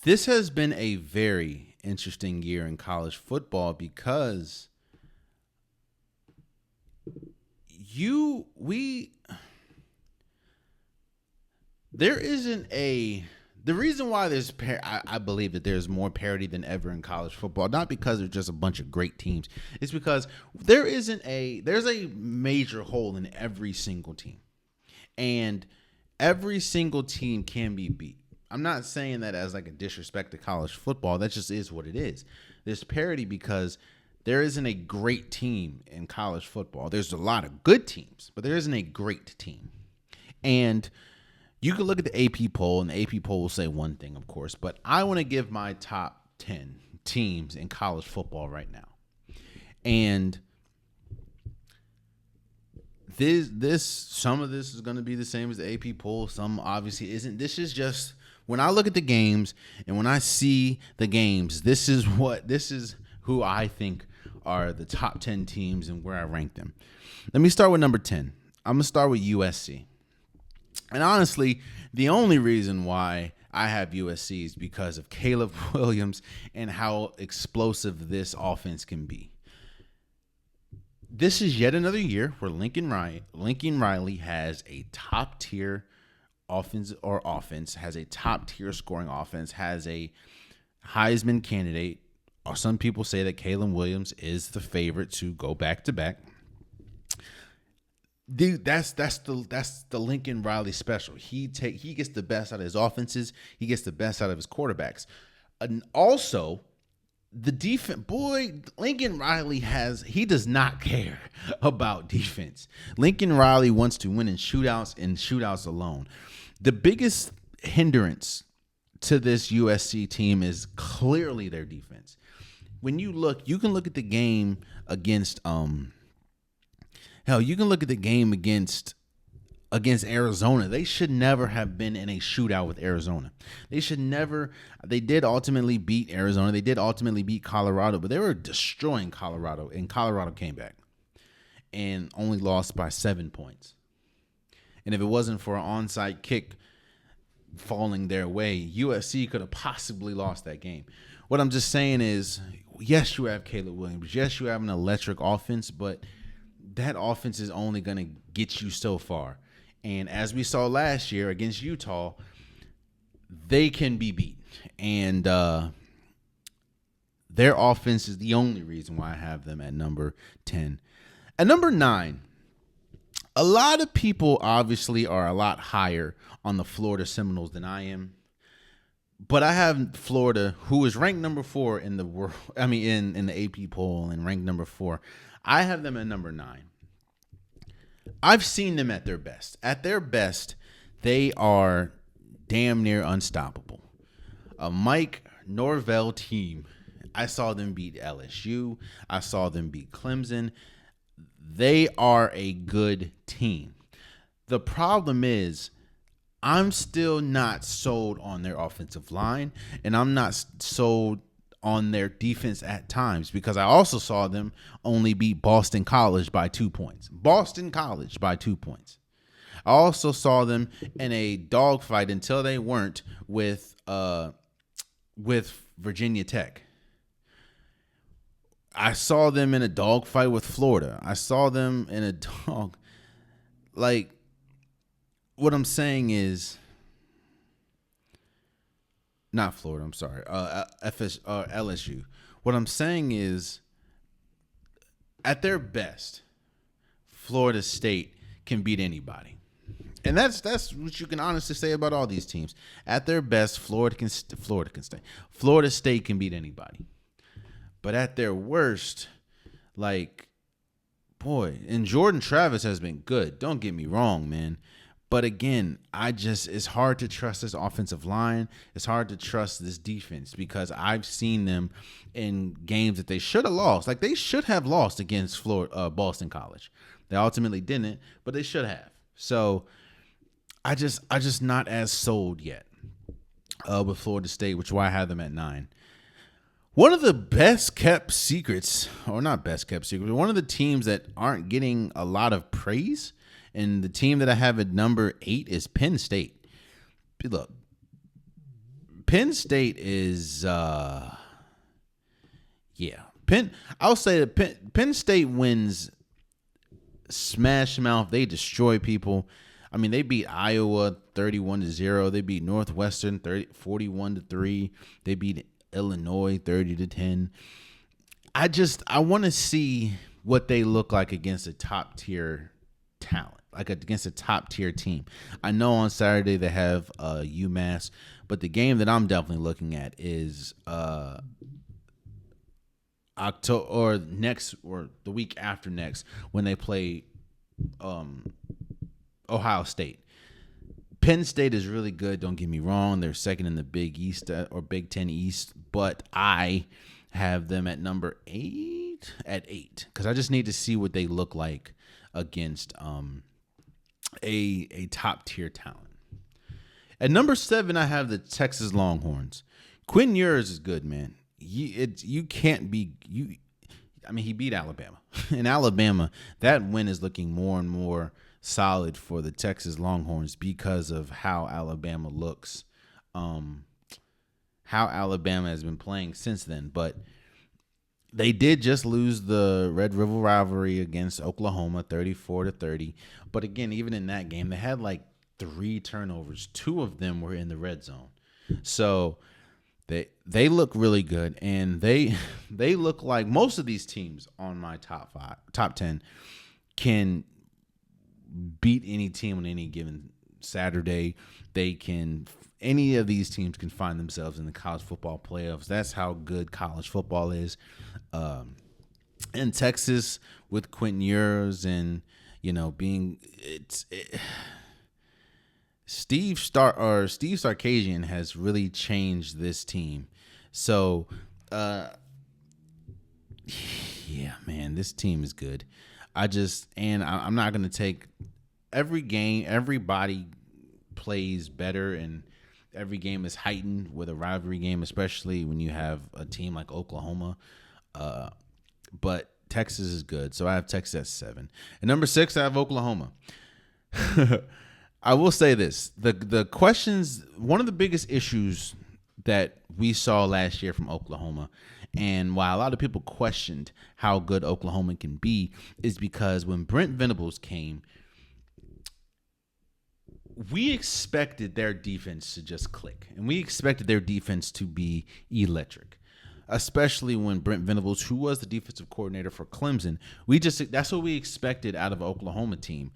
This has been a very interesting year in college football because you we there isn't a the reason why I believe that there's more parity than ever in college football, not because there's just a bunch of great teams. It's because there's a major hole in every single team, and every single team can be beat. I'm not saying that as like a disrespect to college football. That just is what it is. There's parity because there isn't a great team in college football. There's a lot of good teams, but there isn't a great team. And you can look at the AP poll, and the AP poll will say one thing, of course, but I want to give my top 10 teams in college football right now. And some of this is going to be the same as the AP poll. Some obviously isn't. This is just when I look at the games and when I see the games, this is who I think are the top 10 teams and where I rank them. Let me start with number 10. I'm going to start with USC. And honestly, the only reason why I have USC is because of Caleb Williams and how explosive this offense can be. This is yet another year where Lincoln Riley has a top-tier offense, has a top-tier scoring offense, has a Heisman candidate. Some people say that Caleb Williams is the favorite to go back-to-back. Dude, that's the Lincoln Riley special. He gets the best out of his offenses. He gets the best out of his quarterbacks. And also, the defense, Lincoln Riley he does not care about defense. Lincoln Riley wants to win in shootouts and shootouts alone. The biggest hindrance to this USC team is clearly their defense. When you can look at the game against you can look at the game against Arizona. They should never have been in a shootout with Arizona. They did ultimately beat Arizona. They did ultimately beat Colorado, but they were destroying Colorado, and Colorado came back and only lost by 7 points. And if it wasn't for an onside kick falling their way, USC could have possibly lost that game. What I'm just saying is, yes, you have Caleb Williams. Yes, you have an electric offense, but that offense is only going to get you so far. And as we saw last year against Utah, they can be beat. And their offense is the only reason why I have them at number 10. At number 9, a lot of people obviously are a lot higher on the Florida Seminoles than I am. But I have Florida, who is ranked number 4 in the world. I mean, in the AP poll, and ranked number 4. I have them at number 9. I've seen them at their best. At their best, they are damn near unstoppable. A Mike Norvell team. I saw them beat LSU. I saw them beat Clemson. They are a good team. The problem is, I'm still not sold on their offensive line, and I'm not sold on their defense at times, because I also saw them only beat Boston College by 2 points. Boston College by 2 points. I also saw them in a dogfight until they weren't with Virginia Tech. I saw them in a dogfight with Florida. I saw them in a dog. Like, what I'm saying is, not Florida, I'm sorry, LSU. What I'm saying is, at their best, Florida State can beat anybody. And that's what you can honestly say about all these teams. At their best, Florida State can beat anybody. But at their worst, and Jordan Travis has been good. Don't get me wrong, man. But again, it's hard to trust this offensive line. It's hard to trust this defense, because I've seen them in games that they should have lost. Like, they should have lost against Boston College. They ultimately didn't, but they should have. So I just not as sold yet with Florida State, which is why I have them at 9. One of the best kept secrets, or not best kept secrets, but one of the teams that aren't getting a lot of praise, and the team that I have at number 8 is Penn State. Look, Penn State is yeah. I'll say that Penn State wins smash mouth. They destroy people. I mean, they beat Iowa 31-0. They beat Northwestern 41-3. They beat Illinois 30-10. I want to see what they look like against a top tier talent, like against a top tier team. I know on Saturday they have UMass, but the game that I'm definitely looking at is October or the week after next when they play Ohio State. Penn State is really good. Don't get me wrong; they're second in the Big East or Big Ten East, but I have them at number 8 because I just need to see what they look like against a top tier talent. At number 7, I have the Texas Longhorns. Quinn Ewers is good, man. You can't be you. I mean, he beat Alabama. In Alabama, that win is looking more and more solid for the Texas Longhorns because of how Alabama looks, how Alabama has been playing since then. But they did just lose the Red River rivalry against Oklahoma, 34-30. But again, even in that game, they had like 3 turnovers. 2 of them were in the red zone. So they look really good, and they look like most of these teams on my top 10 can beat any team on any given Saturday. Any of these teams can find themselves in the college football playoffs. That's how good college football is. In Texas with Quentin Ewers and Steve Sarkisian has really changed this team. So, yeah, man, this team is good. I'm not going to take every game. Everybody plays better, and every game is heightened with a rivalry game, especially when you have a team like Oklahoma. But Texas is good, so I have Texas at 7. At number 6, I have Oklahoma. I will say this: the questions. One of the biggest issues that we saw last year from Oklahoma, and why a lot of people questioned how good Oklahoma can be, is because when Brent Venables came, we expected their defense to just click, and we expected their defense to be electric. Especially when Brent Venables, who was the defensive coordinator for Clemson, that's what we expected out of an Oklahoma team.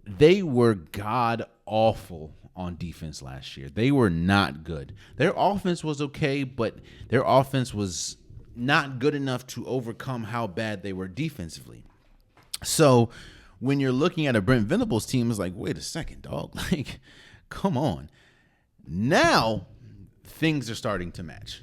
They were god awful on defense last year. They were not good. Their offense was okay, but their offense was not good enough to overcome how bad they were defensively. So when you're looking at a Brent Venables team, it's like, wait a second, dog. Like, come on. Now things are starting to match.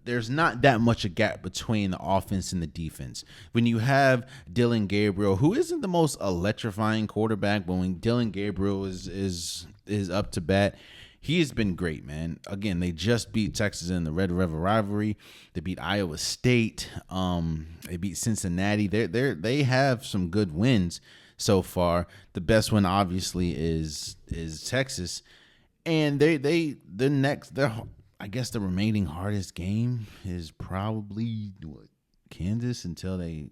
There's not that much a gap between the offense and the defense. When you have Dylan Gabriel, who isn't the most electrifying quarterback, but when Dylan Gabriel is up to bat, he has been great, man. Again, they just beat Texas in the Red River rivalry. They beat Iowa State. They beat Cincinnati. They have some good wins so far. The best one, obviously, is Texas, and I guess the remaining hardest game is probably Kansas until they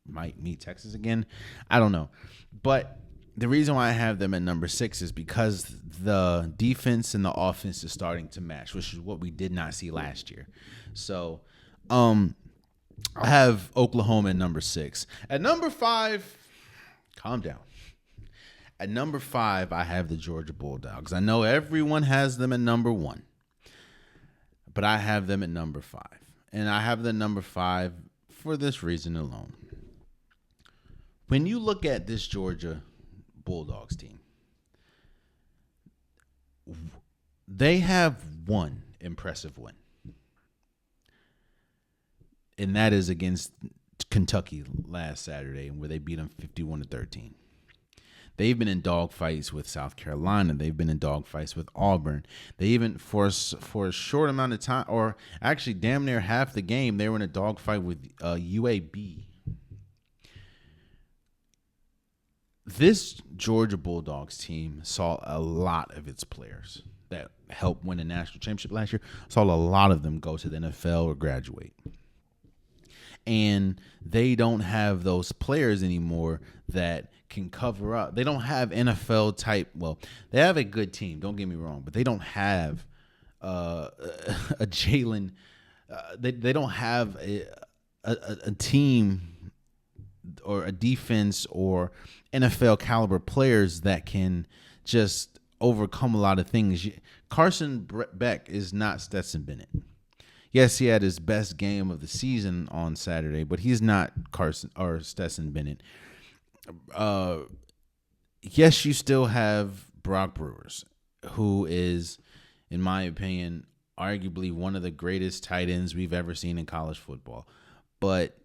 might meet Texas again. I don't know. But the reason why I have them at number 6 is because the defense and the offense is starting to match, which is what we did not see last year. So I have Oklahoma at number 6. At number 5, calm down. At number 5, I have the Georgia Bulldogs. I know everyone has them at number 1. But I have them at number 5. And I have the number 5 for this reason alone. When you look at this Georgia Bulldogs team, they have one impressive win. And that is against Kentucky last Saturday, where they beat them 51-13. They've been in dogfights with South Carolina. They've been in dogfights with Auburn. They even, for a short amount of time, or actually damn near half the game, they were in a dogfight with UAB. This Georgia Bulldogs team saw a lot of its players that helped win a national championship last year. Saw a lot of them go to the NFL or graduate. And they don't have those players anymore that can cover up. They don't have NFL type. Well, they have a good team. Don't get me wrong, but they don't have a Jalen. They don't have a team or a defense or NFL caliber players that can just overcome a lot of things. Carson Beck is not Stetson Bennett. Yes, he had his best game of the season on Saturday, but he's not Carson or Stetson Bennett. Yes, you still have Brock Brewers, who is, in my opinion, arguably one of the greatest tight ends we've ever seen in college football. But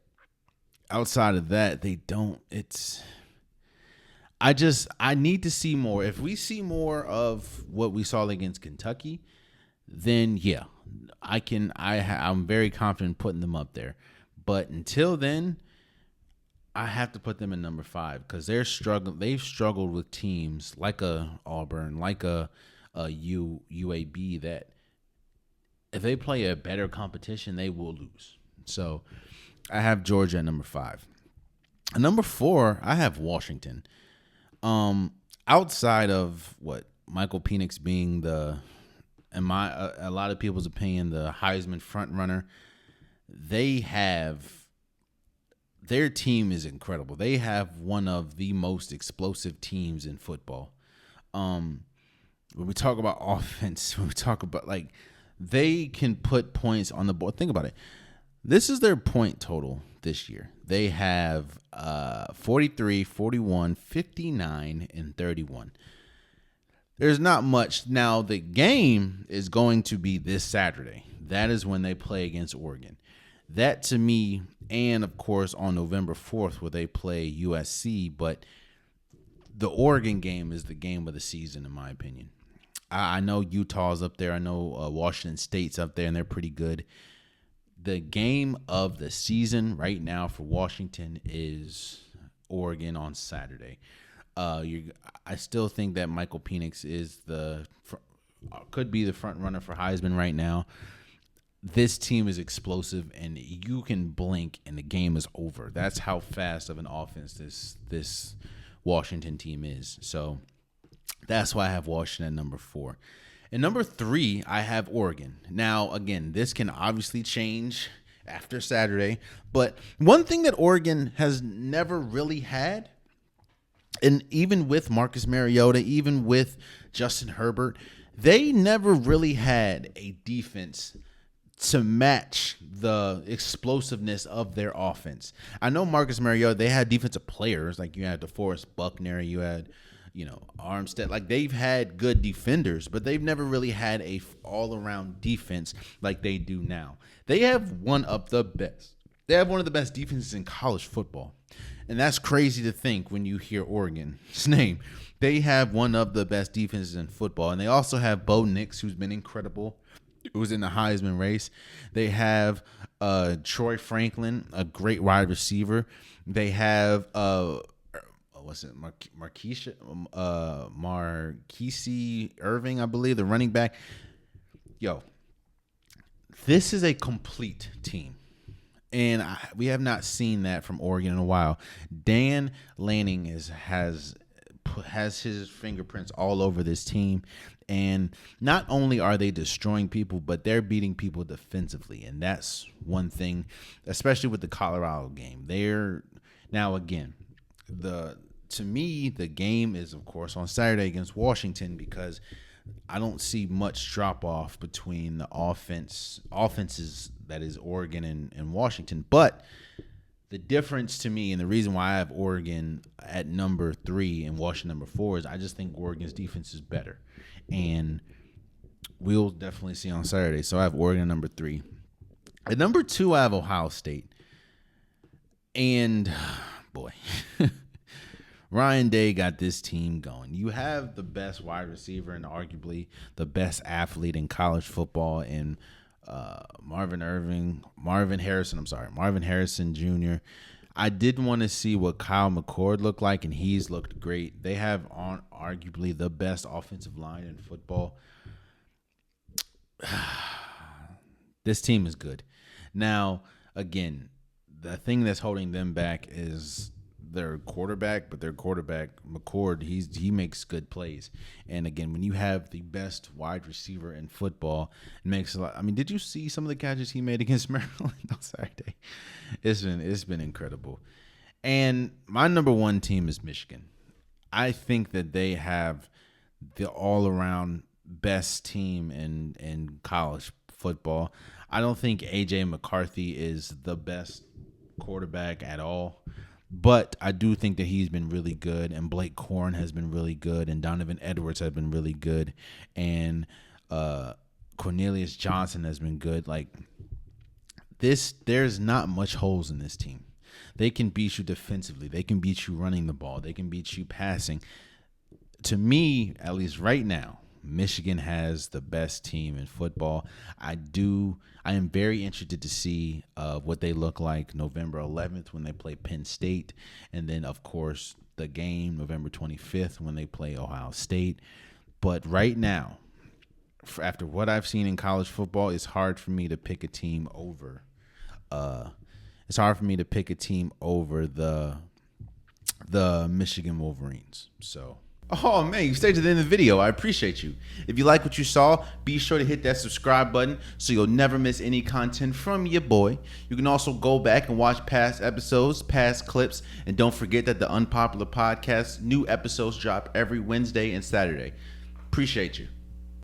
outside of that, they don't. I need to see more. If we see more of what we saw against Kentucky, then yeah, I'm very confident putting them up there. But until then, I have to put them in number 5 because they've struggled with teams like a Auburn, like a UAB that if they play a better competition, they will lose. So I have Georgia at number 5. At number 4, I have Washington. Outside of what Michael Penix being a lot of people's opinion, the Heisman front runner, their team is incredible. They have one of the most explosive teams in football. When we talk about offense, when we talk about they can put points on the board. Think about it. This is their point total this year. They have 43, 41, 59, and 31. There's not much. Now, the game is going to be this Saturday. That is when they play against Oregon. That, to me, and, of course, on November 4th where they play USC. But the Oregon game is the game of the season, in my opinion. I know Utah's up there. I know Washington State's up there, and they're pretty good. The game of the season right now for Washington is Oregon on Saturday. I still think that Michael Penix is could be the front runner for Heisman right now. This team is explosive, and you can blink, and the game is over. That's how fast of an offense this Washington team is. So that's why I have Washington at number 4. And number 3, I have Oregon. Now, again, this can obviously change after Saturday, but one thing that Oregon has never really had, and even with Marcus Mariota, even with Justin Herbert, they never really had a defense to match the explosiveness of their offense. I know Marcus Mariota, they had defensive players, like you had DeForest Buckner, you had Armstead. Like, they've had good defenders, but they've never really had a all-around defense like they do now. They have one of the best. They have one of the best defenses in college football. And that's crazy to think when you hear Oregon's name. They have one of the best defenses in football. And they also have Bo Nix, who's been incredible, who's in the Heisman race. They have Troy Franklin, a great wide receiver. They have Marquise Irving, I believe, the running back. Yo, this is a complete team. And we have not seen that from Oregon in a while. Dan Lanning has his fingerprints all over this team. And not only are they destroying people, but they're beating people defensively. And that's one thing, especially with the Colorado game. To me, the game is, of course, on Saturday against Washington because I don't see much drop-off between the offenses that is Oregon and Washington. But the difference to me, and the reason why I have Oregon at number 3 and Washington number 4, is I just think Oregon's defense is better. And we'll definitely see on Saturday. So I have Oregon at number 3. At number 2, I have Ohio State. And, boy, Ryan Day got this team going. You have the best wide receiver and arguably the best athlete in college football in Marvin Harrison Jr. I did want to see what Kyle McCord looked like, and he's looked great. They have arguably the best offensive line in football. this team is good. Now, again, the thing that's holding them back is their quarterback, but their quarterback, McCord, he makes good plays. And again, when you have the best wide receiver in football, it makes a lot. I mean, did you see some of the catches he made against Maryland on Saturday? It's been incredible. And my number one team is Michigan. I think that they have the all around best team in college football. I don't think AJ McCarthy is the best quarterback at all, but I do think that he's been really good, and Blake Corn has been really good, and Donovan Edwards has been really good, and Cornelius Johnson has been good. Like this, there's not much holes in this team. They can beat you defensively. They can beat you running the ball. They can beat you passing. To me, at least right now, Michigan has the best team in football. I am very interested to see what they look like November 11th when they play Penn State. And then, of course, the game November 25th when they play Ohio State. But right now, after what I've seen in college football, it's hard for me to pick a team over the Michigan Wolverines. So, oh man, you stayed to the end of the video. I appreciate you. If you like what you saw, be sure to hit that subscribe button so you'll never miss any content from your boy. You can also go back and watch past episodes, past clips, and don't forget that the Unpopular Podcast, new episodes drop every Wednesday and Saturday. Appreciate you.